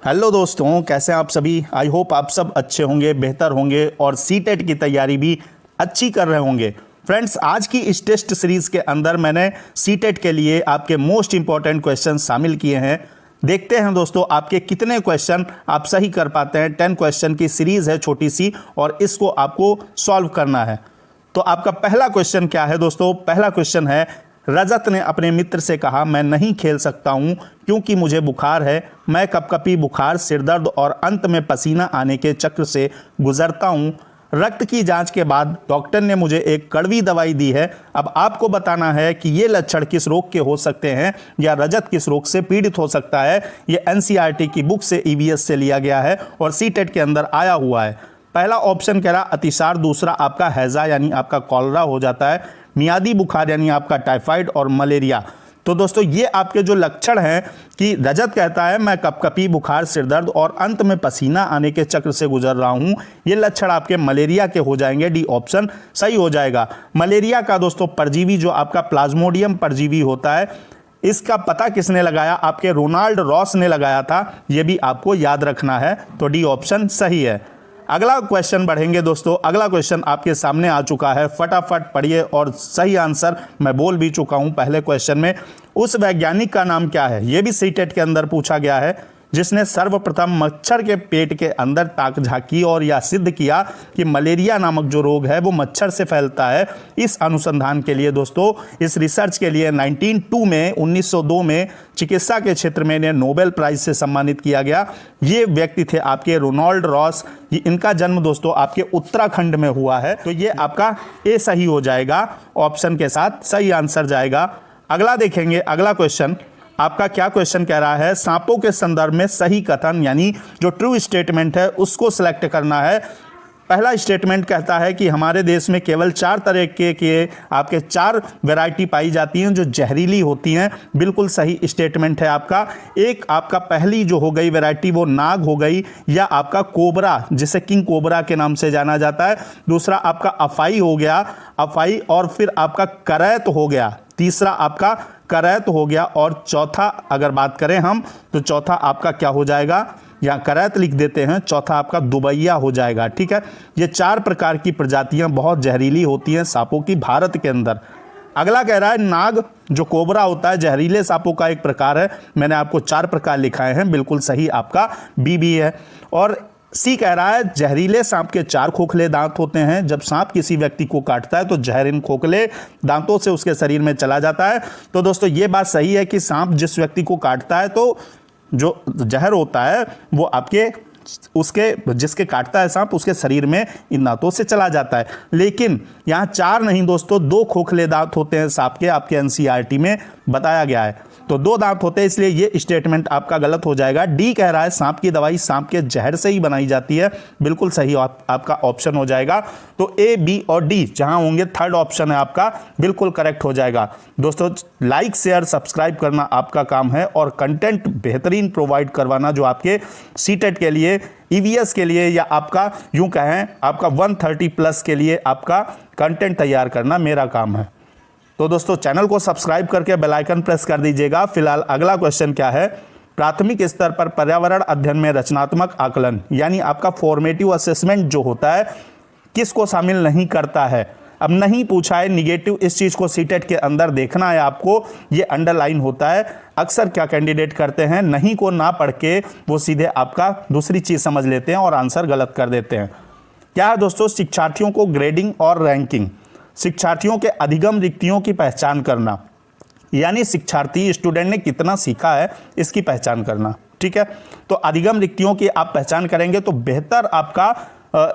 Hello दोस्तों, कैसे हैं आप सभी। आई होप आप सब अच्छे होंगे, बेहतर होंगे और सीटेट की तैयारी भी अच्छी कर रहे होंगे। फ्रेंड्स, आज की इस टेस्ट सीरीज़ के अंदर मैंने सीटेट के लिए आपके मोस्ट इंपॉर्टेंट क्वेश्चन शामिल किए हैं। देखते हैं दोस्तों आपके कितने क्वेश्चन आप सही कर पाते हैं। 10 क्वेश्चन की सीरीज़ है छोटी सी और इसको आपको सॉल्व करना है। तो आपका पहला क्वेश्चन क्या है दोस्तों? पहला क्वेश्चन है, रजत ने अपने मित्र से कहा, मैं नहीं खेल सकता हूं क्योंकि मुझे बुखार है। मैं कपकपी, बुखार, सिरदर्द और अंत में पसीना आने के चक्र से गुजरता हूं। रक्त की जांच के बाद डॉक्टर ने मुझे एक कड़वी दवाई दी है। अब आपको बताना है कि ये लक्षण किस रोग के हो सकते हैं या रजत किस रोग से पीड़ित हो सकता है। ये एनसीईआरटी की बुक से, ईवीएस से लिया गया है और सीटेट के अंदर आया हुआ है। पहला ऑप्शन कह रहा अतिसार, दूसरा आपका हैजा यानी आपका कॉलरा हो जाता है, मियादी बुखार यानी आपका टाइफाइड और मलेरिया। तो दोस्तों ये आपके जो लक्षण हैं कि रजत कहता है मैं कपकपी, बुखार, सिरदर्द और अंत में पसीना आने के चक्र से गुजर रहा हूं, ये लक्षण आपके मलेरिया के हो जाएंगे। डी ऑप्शन सही हो जाएगा। मलेरिया का दोस्तों परजीवी जो आपका प्लाज्मोडियम परजीवी होता है, इसका पता किसने लगाया? आपके रोनाल्ड रॉस ने लगाया था। ये भी आपको याद रखना है। तो डी ऑप्शन सही है। अगला क्वेश्चन बढ़ेंगे दोस्तों। अगला क्वेश्चन आपके सामने आ चुका है, फटाफट पढ़िए और सही आंसर मैं बोल भी चुका हूं पहले क्वेश्चन में। उस वैज्ञानिक का नाम क्या है? यह भी सीटेट के अंदर पूछा गया है, जिसने सर्वप्रथम मच्छर के पेट के अंदर ताक झांकी और यह सिद्ध किया कि मलेरिया नामक जो रोग है वो मच्छर से फैलता है। इस अनुसंधान के लिए दोस्तों, इस रिसर्च के लिए 1902 में चिकित्सा के क्षेत्र में इन्हें नोबेल प्राइज से सम्मानित किया गया। ये व्यक्ति थे आपके रोनाल्ड रॉस। इनका जन्म दोस्तों आपके उत्तराखंड में हुआ है। तो ये आपका ए सही हो जाएगा, ऑप्शन के साथ सही आंसर जाएगा। अगला देखेंगे, अगला क्वेश्चन आपका क्या क्वेश्चन कह रहा है, सांपों के संदर्भ में सही कथन यानी जो ट्रू स्टेटमेंट है उसको सिलेक्ट करना है। पहला स्टेटमेंट कहता है कि हमारे देश में केवल 4 तरह के आपके 4 वैरायटी पाई जाती हैं जो जहरीली होती हैं। बिल्कुल सही स्टेटमेंट है आपका। एक आपका पहली जो हो गई वैरायटी वो नाग हो गई या आपका कोबरा, जिसे किंग कोबरा के नाम से जाना जाता है। दूसरा आपका अफाई हो गया, अफाई, और फिर आपका करैत हो गया। तीसरा आपका करैत हो गया और चौथा अगर बात करें हम तो चौथा आपका क्या हो जाएगा, या करैत लिख देते हैं, चौथा आपका दुबैया हो जाएगा। ठीक है, ये 4 प्रकार की प्रजातियां बहुत जहरीली होती हैं सांपों की भारत के अंदर। अगला कह रहा है नाग, जो कोबरा होता है जहरीले सांपों का एक प्रकार है। मैंने आपको 4 प्रकार लिखाए हैं, बिल्कुल सही आपका बी भी है। और सी कह रहा है जहरीले सांप के 4 खोखले दांत होते हैं। जब सांप किसी व्यक्ति को काटता है तो जहर इन खोखले दांतों से उसके शरीर में चला जाता है। तो दोस्तों ये बात सही है कि सांप जिस व्यक्ति को काटता है तो जो जहर होता है वो आपके उसके जिसके काटता है सांप उसके शरीर में इन दांतों से चला जाता है। लेकिन यहाँ 4 नहीं दोस्तों, 2 खोखले दांत होते हैं सांप के, आपके एनसीईआरटी में बताया गया है। तो 2 दांत होते हैं, इसलिए ये स्टेटमेंट आपका गलत हो जाएगा। डी कह रहा है सांप की दवाई सांप के जहर से ही बनाई जाती है। बिल्कुल सही आपका ऑप्शन हो जाएगा। तो ए, बी और डी जहां होंगे, थर्ड ऑप्शन है आपका बिल्कुल करेक्ट हो जाएगा। दोस्तों लाइक, शेयर, सब्सक्राइब करना आपका काम है और कंटेंट बेहतरीन प्रोवाइड करवाना जो आपके सीटेट के लिए, ईवीएस के लिए या आपका यूं कहें आपका 130+ के लिए आपका कंटेंट तैयार करना मेरा काम है। तो दोस्तों चैनल को सब्सक्राइब करके बेल आइकन प्रेस कर दीजिएगा। फिलहाल अगला क्वेश्चन क्या है, प्राथमिक स्तर पर पर्यावरण अध्ययन में रचनात्मक आकलन यानी आपका फॉर्मेटिव असेसमेंट जो होता है किसको शामिल नहीं करता है? अब नहीं पूछा है निगेटिव, इस चीज को सीटेट के अंदर देखना है आपको। ये अंडरलाइन होता है। अक्सर क्या कैंडिडेट करते हैं, नहीं को ना पढ़ के वो सीधे आपका दूसरी चीज समझ लेते हैं और आंसर गलत कर देते हैं। क्या है दोस्तों, शिक्षार्थियों को ग्रेडिंग और रैंकिंग, शिक्षार्थियों के अधिगम रिक्तियों की पहचान करना, यानी शिक्षार्थी स्टूडेंट ने कितना सीखा है इसकी पहचान करना। ठीक है, तो अधिगम रिक्तियों की आप पहचान करेंगे तो बेहतर आपका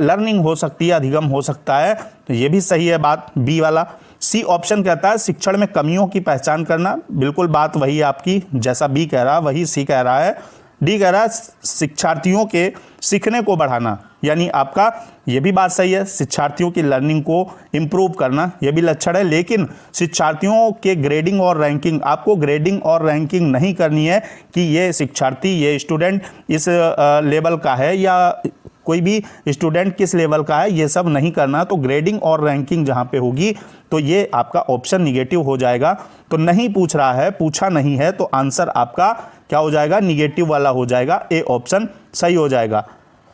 लर्निंग हो सकती है, अधिगम हो सकता है। तो ये भी सही है बात, बी वाला। सी ऑप्शन कहता है शिक्षण में कमियों की पहचान करना। बिल्कुल बात वही आपकी, जैसा बी कह रहा है वही सी कह रहा है। डी कह रहा है शिक्षार्थियों के सीखने को बढ़ाना, यानी आपका ये भी बात सही है, शिक्षार्थियों की लर्निंग को इम्प्रूव करना, ये भी लक्षण है। लेकिन शिक्षार्थियों के ग्रेडिंग और रैंकिंग, आपको ग्रेडिंग और रैंकिंग नहीं करनी है कि ये शिक्षार्थी, ये स्टूडेंट इस लेवल का है या कोई भी स्टूडेंट किस लेवल का है, ये सब नहीं करना। तो ग्रेडिंग और रैंकिंग जहाँ पे होगी तो ये आपका ऑप्शन निगेटिव हो जाएगा। तो नहीं पूछ रहा है, पूछा नहीं है, तो आंसर आपका क्या हो जाएगा, निगेटिव वाला हो जाएगा, ए ऑप्शन सही हो जाएगा।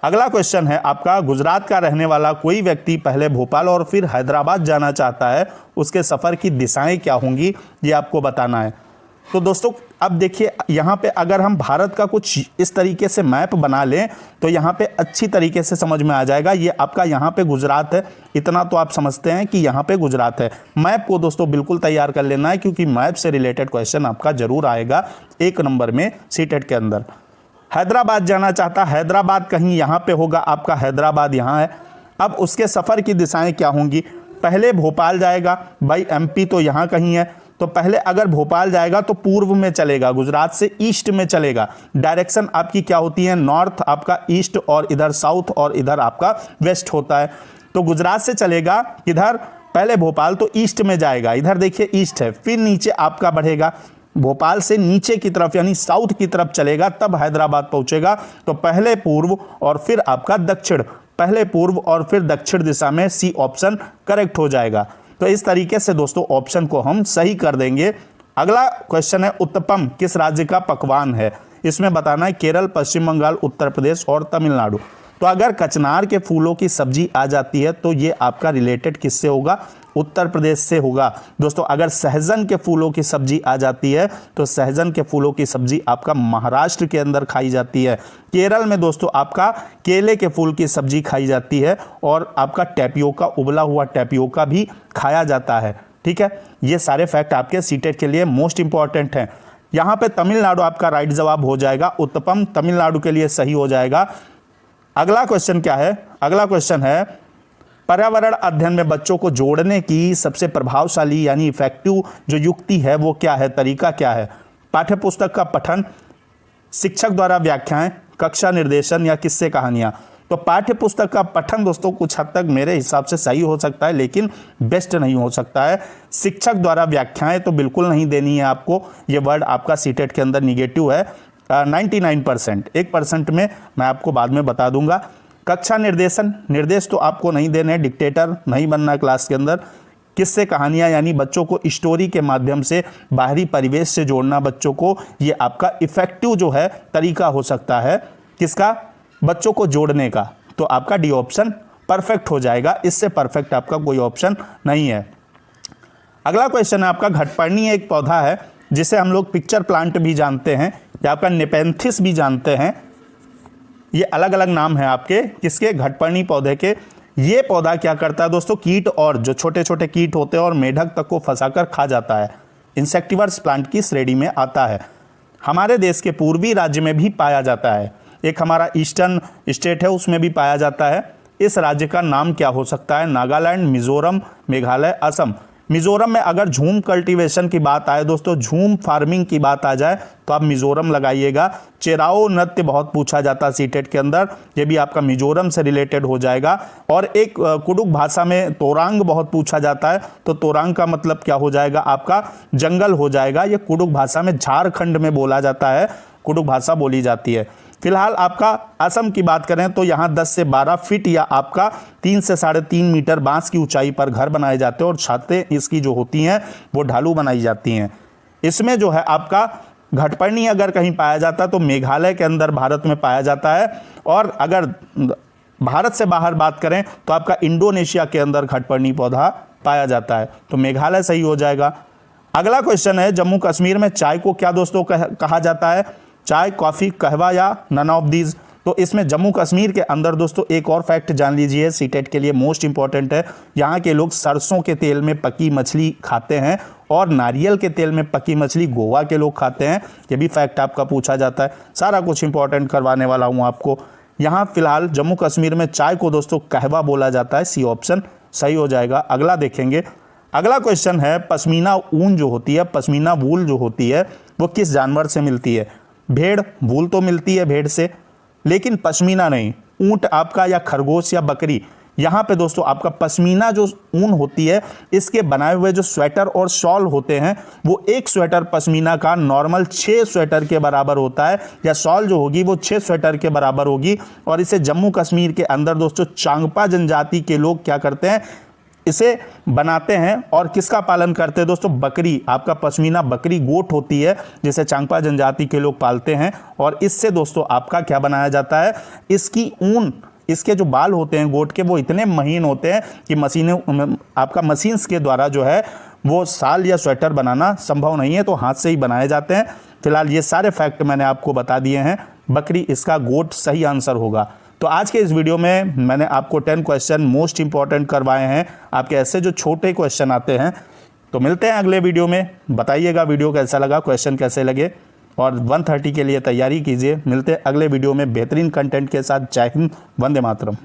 अगला क्वेश्चन है आपका, गुजरात का रहने वाला कोई व्यक्ति पहले भोपाल और फिर हैदराबाद जाना चाहता है, उसके सफ़र की दिशाएं क्या होंगी, ये आपको बताना है। तो दोस्तों अब देखिए यहाँ पे अगर हम भारत का कुछ इस तरीके से मैप बना लें तो यहाँ पे अच्छी तरीके से समझ में आ जाएगा। ये आपका यहाँ पे गुजरात है, इतना तो आप समझते हैं कि यहाँ पे गुजरात है। मैप को दोस्तों बिल्कुल तैयार कर लेना है, क्योंकि मैप से रिलेटेड क्वेश्चन आपका जरूर आएगा 1 नंबर में सीटेट के अंदर। हैदराबाद जाना चाहता, हैदराबाद कहीं यहाँ पे होगा आपका, हैदराबाद यहाँ है। अब उसके सफ़र की दिशाएं क्या होंगी, पहले भोपाल जाएगा, भाई एमपी तो यहाँ कहीं है, तो पहले अगर भोपाल जाएगा तो पूर्व में चलेगा, गुजरात से ईस्ट में चलेगा। डायरेक्शन आपकी क्या होती है, नॉर्थ आपका ईस्ट और इधर साउथ और इधर आपका वेस्ट होता है। तो गुजरात से चलेगा इधर, पहले भोपाल तो ईस्ट में जाएगा, इधर देखिए ईस्ट है, फिर नीचे आपका बढ़ेगा, भोपाल से नीचे की तरफ यानी साउथ की तरफ चलेगा, तब हैदराबाद पहुंचेगा। तो पहले पूर्व और फिर आपका दक्षिण, पहले पूर्व और फिर दक्षिण दिशा में सी ऑप्शन करेक्ट हो जाएगा। तो इस तरीके से दोस्तों ऑप्शन को हम सही कर देंगे। अगला क्वेश्चन है, उत्तपम किस राज्य का पकवान है, इसमें बताना है केरल, पश्चिम बंगाल, उत्तर प्रदेश और तमिलनाडु। तो अगर कचनार के फूलों की सब्जी आ जाती है तो ये आपका रिलेटेड किससे होगा, उत्तर प्रदेश से होगा। दोस्तों अगर सहजन के फूलों की सब्जी आ जाती है तो सहजन के फूलों की सब्जी आपका महाराष्ट्र के अंदर खाई जाती है। केरल में दोस्तों आपका केले के फूल की सब्जी खाई जाती है और आपका टैपियोका, उबला हुआ टैपियोका भी खाया जाता है। ठीक है, ये सारे फैक्ट आपके सीटेट के लिए मोस्ट इंपॉर्टेंट हैं। यहाँ पे तमिलनाडु आपका राइट जवाब हो जाएगा, उत्तपम तमिलनाडु के लिए सही हो जाएगा। अगला क्वेश्चन क्या है, अगला क्वेश्चन है, पर्यावरण अध्ययन में बच्चों को जोड़ने की सबसे प्रभावशाली यानी इफेक्टिव जो युक्ति है वो क्या है, तरीका क्या है, पाठ्य पुस्तक का पठन, शिक्षक द्वारा व्याख्याएं, कक्षा निर्देशन या किस्से कहानियां। तो पाठ्य पुस्तक का पठन दोस्तों कुछ हद तक मेरे हिसाब से सही हो सकता है, लेकिन बेस्ट नहीं हो सकता है। शिक्षक द्वारा व्याख्याएं तो बिल्कुल नहीं देनी है आपको, ये वर्ड आपका सीटेट के अंदर निगेटिव है 99%, 1% में मैं आपको बाद में बता दूंगा। कक्षा निर्देशन, निर्देश तो आपको नहीं देने, डिक्टेटर नहीं बनना क्लास के अंदर। किस्से कहानियां यानी बच्चों को स्टोरी के माध्यम से बाहरी परिवेश से जोड़ना बच्चों को, ये आपका इफेक्टिव जो है तरीका हो सकता है किसका, बच्चों को जोड़ने का। तो आपका डी ऑप्शन परफेक्ट हो जाएगा, इससे परफेक्ट आपका कोई ऑप्शन नहीं है। अगला क्वेश्चन है आपका, घटपर्णी एक पौधा है जिसे हम लोग पिक्चर प्लांट भी जानते हैं या आपका नेपेंथिस भी जानते हैं। ये अलग अलग नाम है आपके किसके, घटपर्णी पौधे के। ये पौधा क्या करता है दोस्तों, कीट और जो छोटे छोटे कीट होते हैं और मेढक तक को फंसाकर खा जाता है। इंसेक्टिवर्स प्लांट की श्रेणी में आता है। हमारे देश के पूर्वी राज्य में भी पाया जाता है, एक हमारा ईस्टर्न स्टेट है उसमें भी पाया जाता है। इस राज्य का नाम क्या हो सकता है, नागालैंड, मिजोरम, मेघालय, असम। मिजोरम में अगर झूम कल्टीवेशन की बात आए दोस्तों, झूम फार्मिंग की बात आ जाए तो आप मिजोरम लगाइएगा। चेराओ नृत्य बहुत पूछा जाता है सीटेट के अंदर, ये भी आपका मिजोरम से रिलेटेड हो जाएगा। और एक कुडुख भाषा में तोरांग बहुत पूछा जाता है, तो तोरांग का मतलब क्या हो जाएगा आपका, जंगल हो जाएगा। ये कुडुख भाषा में झारखंड में बोला जाता है, कुडुख भाषा बोली जाती है। फिलहाल आपका असम की बात करें तो यहाँ 10 से 12 फीट या आपका 3 से 3.5 मीटर बांस की ऊंचाई पर घर बनाए जाते हैं और छतें इसकी जो होती हैं वो ढालू बनाई जाती हैं। इसमें जो है आपका घटपर्णी अगर कहीं पाया जाता है तो मेघालय के अंदर भारत में पाया जाता है, और अगर भारत से बाहर बात करें तो आपका इंडोनेशिया के अंदर घटपर्णी पौधा पाया जाता है। तो मेघालय सही हो जाएगा। अगला क्वेश्चन है, जम्मू कश्मीर में चाय को क्या दोस्तों कहा जाता है, चाय, कॉफ़ी, कहवा या नन ऑफ दीज। तो इसमें जम्मू कश्मीर के अंदर दोस्तों एक और फैक्ट जान लीजिए, सीटेट के लिए मोस्ट इंपॉर्टेंट है। यहाँ के लोग सरसों के तेल में पकी मछली खाते हैं और नारियल के तेल में पकी मछली गोवा के लोग खाते हैं। ये भी फैक्ट आपका पूछा जाता है, सारा कुछ इंपॉर्टेंट करवाने वाला हूँ आपको। यहाँ फिलहाल जम्मू कश्मीर में चाय को दोस्तों कहवा बोला जाता है, सी ऑप्शन सही हो जाएगा। अगला देखेंगे, अगला क्वेश्चन है, पश्मीना ऊन जो होती है, पश्मीना वूल जो होती है वो किस जानवर से मिलती है। भेड़, वूल तो मिलती है भेड़ से, लेकिन पश्मीना नहीं। ऊंट आपका या खरगोश या बकरी। यहाँ पे दोस्तों आपका पश्मीना जो ऊन होती है इसके बनाए हुए जो स्वेटर और शॉल होते हैं वो एक स्वेटर पश्मीना का नॉर्मल 6 स्वेटर के बराबर होता है, या शॉल जो होगी वो 6 स्वेटर के बराबर होगी। और इसे जम्मू कश्मीर के अंदर दोस्तों चांगपा जनजाति के लोग क्या करते हैं, इसे बनाते हैं और किसका पालन करते हैं दोस्तों? बकरी, आपका पश्मीना बकरी गोट होती है जिसे चांगपा जनजाति के लोग पालते हैं। और इससे दोस्तों आपका क्या बनाया जाता है? इसकी ऊन, इसके जो बाल होते हैं गोट के, वो इतने महीन होते हैं कि आपका मशीन्स के द्वारा जो है वो शाल या स्वेटर बनाना संभव नहीं है, तो हाथ से ही बनाए जाते हैं। फिलहाल ये सारे फैक्ट मैंने आपको बता दिए हैं। बकरी, इसका गोट सही आंसर होगा। तो आज के इस वीडियो में मैंने आपको 10 क्वेश्चन मोस्ट इंपॉर्टेंट करवाए हैं, आपके ऐसे जो छोटे क्वेश्चन आते हैं। तो मिलते हैं अगले वीडियो में। बताइएगा वीडियो कैसा लगा, क्वेश्चन कैसे लगे, और 130 के लिए तैयारी कीजिए। मिलते हैं अगले वीडियो में बेहतरीन कंटेंट के साथ। जय हिंद, वंदे मातरम।